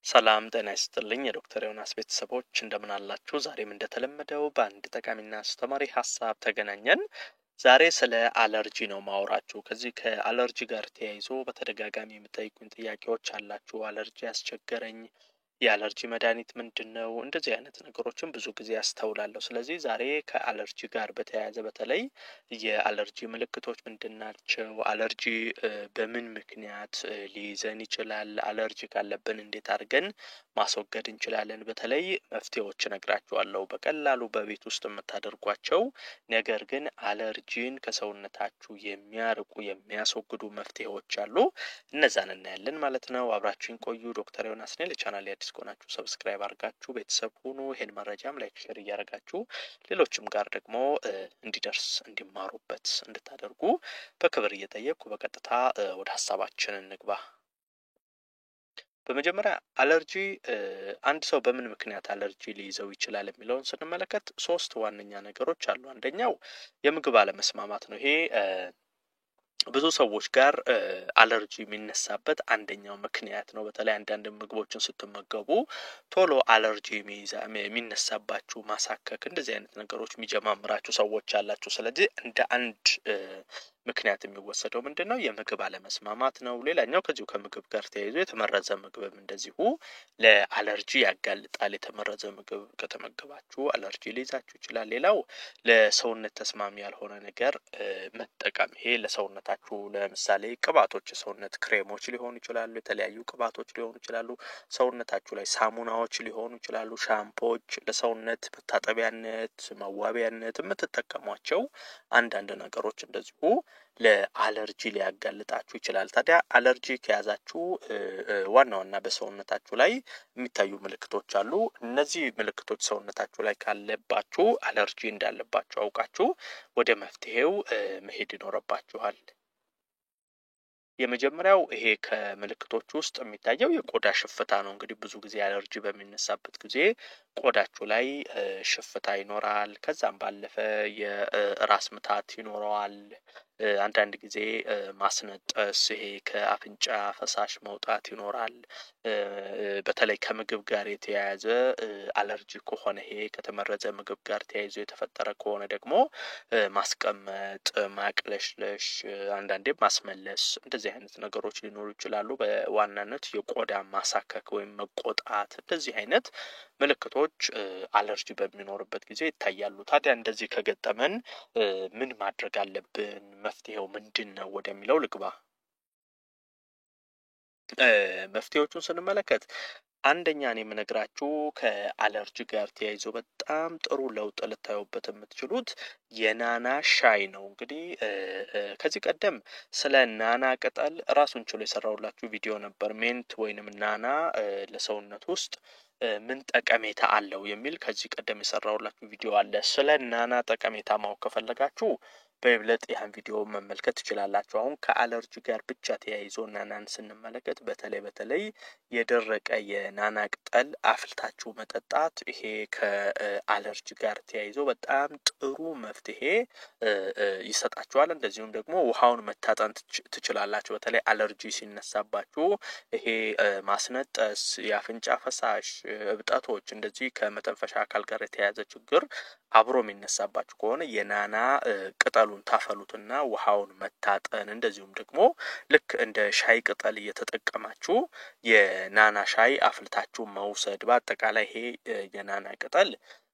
ሰላም ጤና ይስጥልኝ የዶክተር ዮናስ ቤተሰቦች እንደምን አላችሁ? ዛሬም እንደተለመደው በአንድ ጠቃሚና አስተማሪ ሀሳብ ተገናኘን። ዛሬ ስለ አለርጂ ነው ማወራችሁ። ከዚህ ከአለርጂ ጋር ተያይዞ በተደጋጋሚ የምጠይቁኝ ጥያቄዎች አላችሁ። አለርጂ ያስቸገረኝ የአለርጂ መድኃኒት ምንድነው? እንደዚህ አይነት ነገሮችን ብዙ ጊዜ አስተውላለሁ። ስለዚህ ዛሬ ከአለርጂ ጋር በተያያዘ በተለይ የአለርጂ ምልክቶች ምንድናቸው? አለርጂ በምን ምክንያት ሊይዘን ይችላል? አለርጂ ካለብን እንዴት አድርገን ማስወገድ እንችላለን? በተለይ መፍትሄዎች እነግራችኋለሁ። በቀላሉ በቤት ውስጥ የምታደርጓቸው ነገር ግን አለርጂን ከሰውነታችሁ የሚያርቁ የሚያስወግዱ መፍትሄዎች አሉ። እነዛን እናያለን ማለት ነው። አብራችሁን ቆዩ። ዶክተር ዮናስ ነኝ። ለቻናሌ አዲስ ከሆናችሁ ሰብስክራይብ አድርጋችሁ ቤተሰብ ሁኑ። ይሄን መረጃም ላይክ፣ ሼር እያደረጋችሁ ሌሎችም ጋር ደግሞ እንዲደርስ እንዲማሩበት እንድታደርጉ በክብር እየጠየቅኩ በቀጥታ ወደ ሀሳባችን እንግባ። በመጀመሪያ አለርጂ አንድ ሰው በምን ምክንያት አለርጂ ሊይዘው ይችላል የሚለውን ስንመለከት ሶስት ዋነኛ ነገሮች አሉ። አንደኛው የምግብ አለመስማማት ነው። ይሄ ብዙ ሰዎች ጋር አለርጂ የሚነሳበት አንደኛው ምክንያት ነው። በተለይ አንዳንድ ምግቦችን ስትመገቡ ቶሎ አለርጂ የሚነሳባችሁ ማሳከክ፣ እንደዚህ አይነት ነገሮች የሚጀማምራችሁ ሰዎች አላችሁ። ስለዚህ እንደ አንድ ምክንያት የሚወሰደው ምንድነው? የምግብ አለመስማማት ነው። ሌላኛው ከዚሁ ከምግብ ጋር ተያይዞ የተመረዘ ምግብም እንደዚሁ ለአለርጂ ያጋልጣል። የተመረዘ ምግብ ከተመገባችሁ አለርጂ ሊይዛችሁ ይችላል። ሌላው ለሰውነት ተስማሚ ያልሆነ ነገር መጠቀም። ይሄ ለሰውነታችሁ ለምሳሌ ቅባቶች፣ የሰውነት ክሬሞች ሊሆኑ ይችላሉ፣ የተለያዩ ቅባቶች ሊሆኑ ይችላሉ፣ ሰውነታችሁ ላይ ሳሙናዎች ሊሆኑ ይችላሉ፣ ሻምፖዎች፣ ለሰውነት መታጠቢያነት መዋቢያነት የምትጠቀሟቸው አንዳንድ ነገሮች እንደዚሁ ለአለርጂ ሊያጋልጣችሁ ይችላል። ታዲያ አለርጂ ከያዛችሁ ዋና ዋና በሰውነታችሁ ላይ የሚታዩ ምልክቶች አሉ። እነዚህ ምልክቶች ሰውነታችሁ ላይ ካለባችሁ አለርጂ እንዳለባችሁ አውቃችሁ ወደ መፍትሄው መሄድ ይኖርባችኋል። የመጀመሪያው ይሄ ከምልክቶች ውስጥ የሚታየው የቆዳ ሽፍታ ነው። እንግዲህ ብዙ ጊዜ አለርጂ በሚነሳበት ጊዜ ቆዳችሁ ላይ ሽፍታ ይኖራል። ከዛም ባለፈ የራስ ምታት ይኖረዋል። አንዳንድ ጊዜ ማስነጠስ፣ ይሄ ከአፍንጫ ፈሳሽ መውጣት ይኖራል። በተለይ ከምግብ ጋር የተያያዘ አለርጂ ከሆነ ይሄ ከተመረዘ ምግብ ጋር ተያይዞ የተፈጠረ ከሆነ ደግሞ ማስቀመጥ፣ ማቅለሽለሽ፣ አንዳንዴ ማስመለስ፣ እንደዚህ አይነት ነገሮች ሊኖሩ ይችላሉ። በዋናነት የቆዳ ማሳከክ ወይም መቆጣት፣ እንደዚህ አይነት ምልክቶች አለርጂ በሚኖርበት ጊዜ ይታያሉ። ታዲያ እንደዚህ ከገጠመን ምን ማድረግ አለብን? መፍትሄው ምንድን ነው ወደሚለው ልግባ። መፍትሄዎቹን ስንመለከት አንደኛ እኔ የምነግራችሁ ከአለርጂ ጋር ተያይዞ በጣም ጥሩ ለውጥ ልታዩበት የምትችሉት የናና ሻይ ነው። እንግዲህ ከዚህ ቀደም ስለ ናና ቅጠል ራሱን ችሎ የሰራሁላችሁ ቪዲዮ ነበር። ሜንት ወይንም ናና ለሰውነት ውስጥ ምን ጠቀሜታ አለው የሚል ከዚህ ቀደም የሰራሁላችሁ ቪዲዮ አለ። ስለ ናና ጠቀሜታ ማወቅ ከፈለጋችሁ በይበልጥ ያን ቪዲዮ መመልከት ትችላላችሁ። አሁን ከአለርጂ ጋር ብቻ ተያይዞ ናናን ስንመለከት በተለይ የደረቀ የናና ቅጠል አፍልታችሁ መጠጣት፣ ይሄ ከአለርጂ ጋር ተያይዞ በጣም ጥሩ መፍትሄ ይሰጣችኋል። እንደዚሁም ደግሞ ውሃውን መታጠን ትችላላችሁ። በተለይ አለርጂ ሲነሳባችሁ ይሄ ማስነጠስ፣ የአፍንጫ ፈሳሽ፣ እብጠቶች፣ እንደዚህ ከመተንፈሻ አካል ጋር የተያያዘ ችግር አብሮ የሚነሳባችሁ ከሆነ የናና ቅጠሉን ታፈሉትና ውሃውን መታጠን፣ እንደዚሁም ደግሞ ልክ እንደ ሻይ ቅጠል እየተጠቀማችሁ የናና ሻይ አፍልታችሁ መውሰድ። በአጠቃላይ ይሄ የናና ቅጠል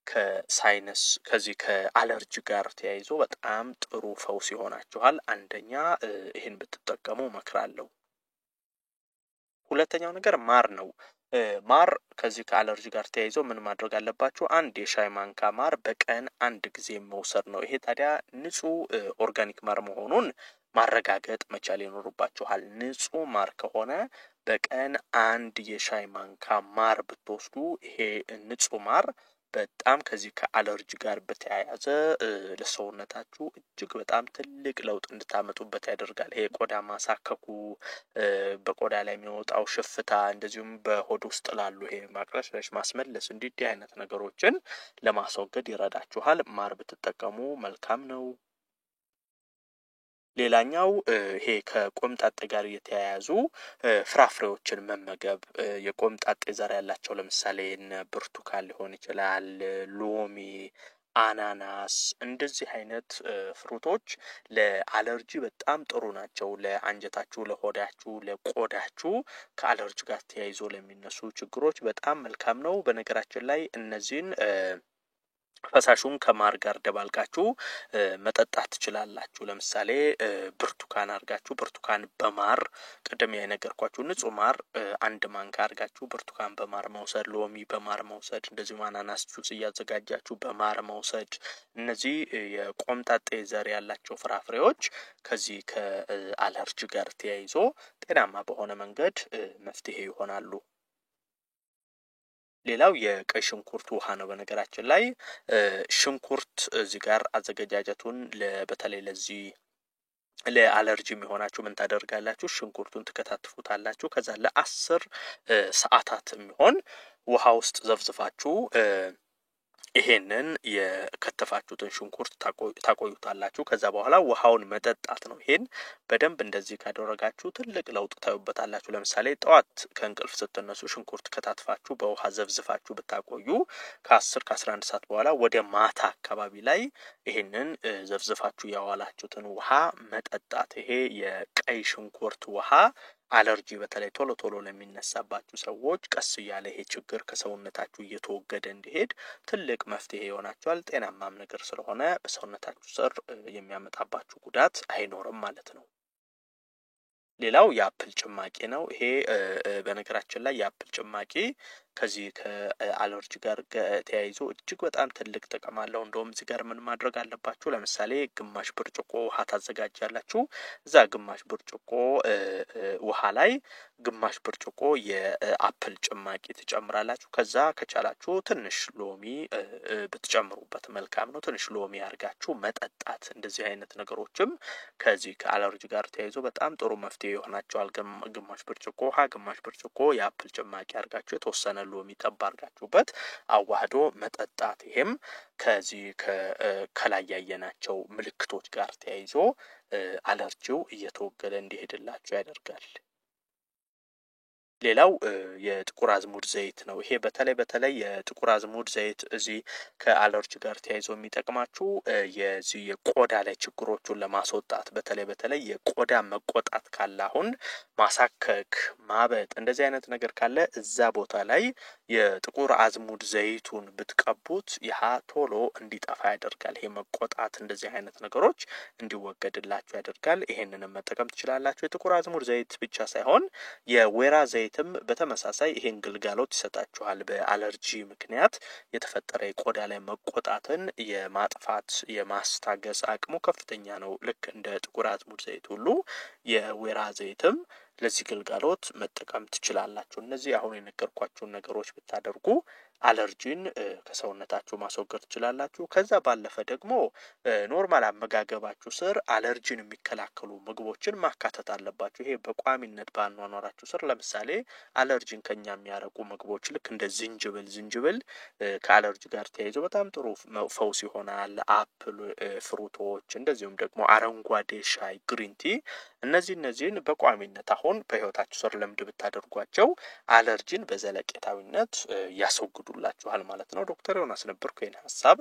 ከሳይነስ ከዚህ ከአለርጂ ጋር ተያይዞ በጣም ጥሩ ፈውስ ይሆናችኋል። አንደኛ ይህን ብትጠቀሙ እመክራለሁ። ሁለተኛው ነገር ማር ነው። ማር ከዚህ ከአለርጂ ጋር ተያይዞ ምን ማድረግ አለባችሁ? አንድ የሻይ ማንካ ማር በቀን አንድ ጊዜ መውሰድ ነው። ይሄ ታዲያ ንጹህ ኦርጋኒክ ማር መሆኑን ማረጋገጥ መቻል ይኖርባችኋል። ንጹህ ማር ከሆነ በቀን አንድ የሻይ ማንካ ማር ብትወስዱ ይሄ ንጹህ ማር በጣም ከዚህ ከአለርጂ ጋር በተያያዘ ለሰውነታችሁ እጅግ በጣም ትልቅ ለውጥ እንድታመጡበት ያደርጋል። ይሄ ቆዳ ማሳከኩ፣ በቆዳ ላይ የሚወጣው ሽፍታ፣ እንደዚሁም በሆድ ውስጥ ላሉ ይሄ ማቅለሽለሽ፣ ማስመለስ፣ እንዲህ አይነት ነገሮችን ለማስወገድ ይረዳችኋል። ማር ብትጠቀሙ መልካም ነው። ሌላኛው ይሄ ከቆምጣጤ ጋር የተያያዙ ፍራፍሬዎችን መመገብ የቆምጣጤ ዘር ያላቸው ለምሳሌ ብርቱካን ሊሆን ይችላል፣ ሎሚ፣ አናናስ እንደዚህ አይነት ፍሩቶች ለአለርጂ በጣም ጥሩ ናቸው። ለአንጀታችሁ፣ ለሆዳችሁ፣ ለቆዳችሁ ከአለርጂ ጋር ተያይዞ ለሚነሱ ችግሮች በጣም መልካም ነው። በነገራችን ላይ እነዚህን ፈሳሹን ከማር ጋር ደባልቃችሁ መጠጣት ትችላላችሁ። ለምሳሌ ብርቱካን አርጋችሁ ብርቱካን በማር ቀደም የነገርኳችሁ ንጹህ ማር አንድ ማንካ አርጋችሁ ብርቱካን በማር መውሰድ፣ ሎሚ በማር መውሰድ፣ እንደዚህ አናናስ ጁስ እያዘጋጃችሁ በማር መውሰድ። እነዚህ የቆምጣጤ ዘር ያላቸው ፍራፍሬዎች ከዚህ ከአለርጂ ጋር ተያይዞ ጤናማ በሆነ መንገድ መፍትሄ ይሆናሉ። ሌላው የቀይ ሽንኩርት ውሃ ነው። በነገራችን ላይ ሽንኩርት እዚህ ጋር አዘገጃጀቱን በተለይ ለዚህ ለአለርጂ የሚሆናችሁ ምን ታደርጋላችሁ? ሽንኩርቱን ትከታትፉታላችሁ። ከዛ ለ10 ሰዓታት የሚሆን ውሃ ውስጥ ዘፍዝፋችሁ ይሄንን የከተፋችሁትን ሽንኩርት ታቆዩታላችሁ። ከዛ በኋላ ውሃውን መጠጣት ነው። ይሄን በደንብ እንደዚህ ካደረጋችሁ ትልቅ ለውጥ ታዩበታላችሁ። ለምሳሌ ጠዋት ከእንቅልፍ ስትነሱ ሽንኩርት ከታትፋችሁ በውሃ ዘፍዝፋችሁ ብታቆዩ ከ10-11 ሰዓት በኋላ ወደ ማታ አካባቢ ላይ ይሄንን ዘፍዝፋችሁ ያዋላችሁትን ውሃ መጠጣት። ይሄ የቀይ ሽንኩርት ውሃ አለርጂ በተለይ ቶሎ ቶሎ ለሚነሳባችሁ ሰዎች ቀስ እያለ ይሄ ችግር ከሰውነታችሁ እየተወገደ እንዲሄድ ትልቅ መፍትሄ ይሆናችኋል። ጤናማም ነገር ስለሆነ በሰውነታችሁ ስር የሚያመጣባችሁ ጉዳት አይኖርም ማለት ነው። ሌላው የአፕል ጭማቂ ነው። ይሄ በነገራችን ላይ የአፕል ጭማቂ ከዚህ ከአለርጂ ጋር ተያይዞ እጅግ በጣም ትልቅ ጥቅም አለው። እንደውም እዚህ ጋር ምን ማድረግ አለባችሁ? ለምሳሌ ግማሽ ብርጭቆ ውሃ ታዘጋጃላችሁ። እዛ ግማሽ ብርጭቆ ውሃ ላይ ግማሽ ብርጭቆ የአፕል ጭማቂ ትጨምራላችሁ። ከዛ ከቻላችሁ ትንሽ ሎሚ ብትጨምሩበት መልካም ነው። ትንሽ ሎሚ አርጋችሁ መጠጣት። እንደዚህ አይነት ነገሮችም ከዚህ ከአለርጂ ጋር ተያይዞ በጣም ጥሩ መፍትሄ ይሆናቸዋል። ግማሽ ብርጭቆ ውሃ፣ ግማሽ ብርጭቆ የአፕል ጭማቂ አርጋችሁ የተወሰነ ሎሚ ጠብ አርጋችሁበት አዋህዶ መጠጣት። ይሄም ከዚህ ከላይ ያየናቸው ምልክቶች ጋር ተያይዞ አለርጂው እየተወገደ እንዲሄድላችሁ ያደርጋል። ሌላው የጥቁር አዝሙድ ዘይት ነው። ይሄ በተለይ የጥቁር አዝሙድ ዘይት እዚህ ከአለርጂ ጋር ተያይዞ የሚጠቅማችሁ የዚህ የቆዳ ላይ ችግሮቹን ለማስወጣት በተለይ የቆዳ መቆጣት ካለ አሁን ማሳከክ፣ ማበጥ እንደዚህ አይነት ነገር ካለ እዛ ቦታ ላይ የጥቁር አዝሙድ ዘይቱን ብትቀቡት ይሃ ቶሎ እንዲጠፋ ያደርጋል። ይሄ መቆጣት እንደዚህ አይነት ነገሮች እንዲወገድላችሁ ያደርጋል። ይሄንንም መጠቀም ትችላላችሁ። የጥቁር አዝሙድ ዘይት ብቻ ሳይሆን የወይራ ዘይትም በተመሳሳይ ይሄን ግልጋሎት ይሰጣችኋል። በአለርጂ ምክንያት የተፈጠረ የቆዳ ላይ መቆጣትን የማጥፋት የማስታገስ አቅሙ ከፍተኛ ነው። ልክ እንደ ጥቁር አዝሙድ ዘይት ሁሉ የወይራ ዘይትም ለዚህ ግልጋሎት መጠቀም ትችላላችሁ። እነዚህ አሁን የነገርኳችሁን ነገሮች ብታደርጉ አለርጂን ከሰውነታችሁ ማስወገድ ትችላላችሁ። ከዛ ባለፈ ደግሞ ኖርማል አመጋገባችሁ ስር አለርጂን የሚከላከሉ ምግቦችን ማካተት አለባችሁ። ይሄ በቋሚነት ባኗኗራችሁ ስር ለምሳሌ አለርጂን ከኛ የሚያረቁ ምግቦች ልክ እንደ ዝንጅብል ከአለርጂ ጋር ተያይዞ በጣም ጥሩ ፈውስ ይሆናል። አፕል፣ ፍሩቶች እንደዚሁም ደግሞ አረንጓዴ ሻይ፣ ግሪን ቲ እነዚህን በቋሚነት አሁን በህይወታችሁ ስር ልምድ ብታደርጓቸው አለርጂን በዘለቄታዊነት ያስወግዱላችኋል ማለት ነው። ዶክተር ዮናስ ነበርኩ። ይህን ሀሳብ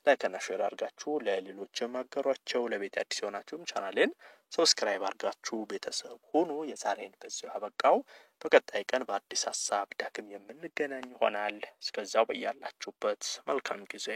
ላይክ እና ሼር አድርጋችሁ ለሌሎች ማጋሯቸው። ለቤት አዲስ የሆናችሁም ቻናሌን ሰብስክራይብ አድርጋችሁ ቤተሰብ ሁኑ። የዛሬን በዚሁ አበቃው። በቀጣይ ቀን በአዲስ ሀሳብ ዳግም የምንገናኝ ይሆናል። እስከዛው በያላችሁበት መልካም ጊዜ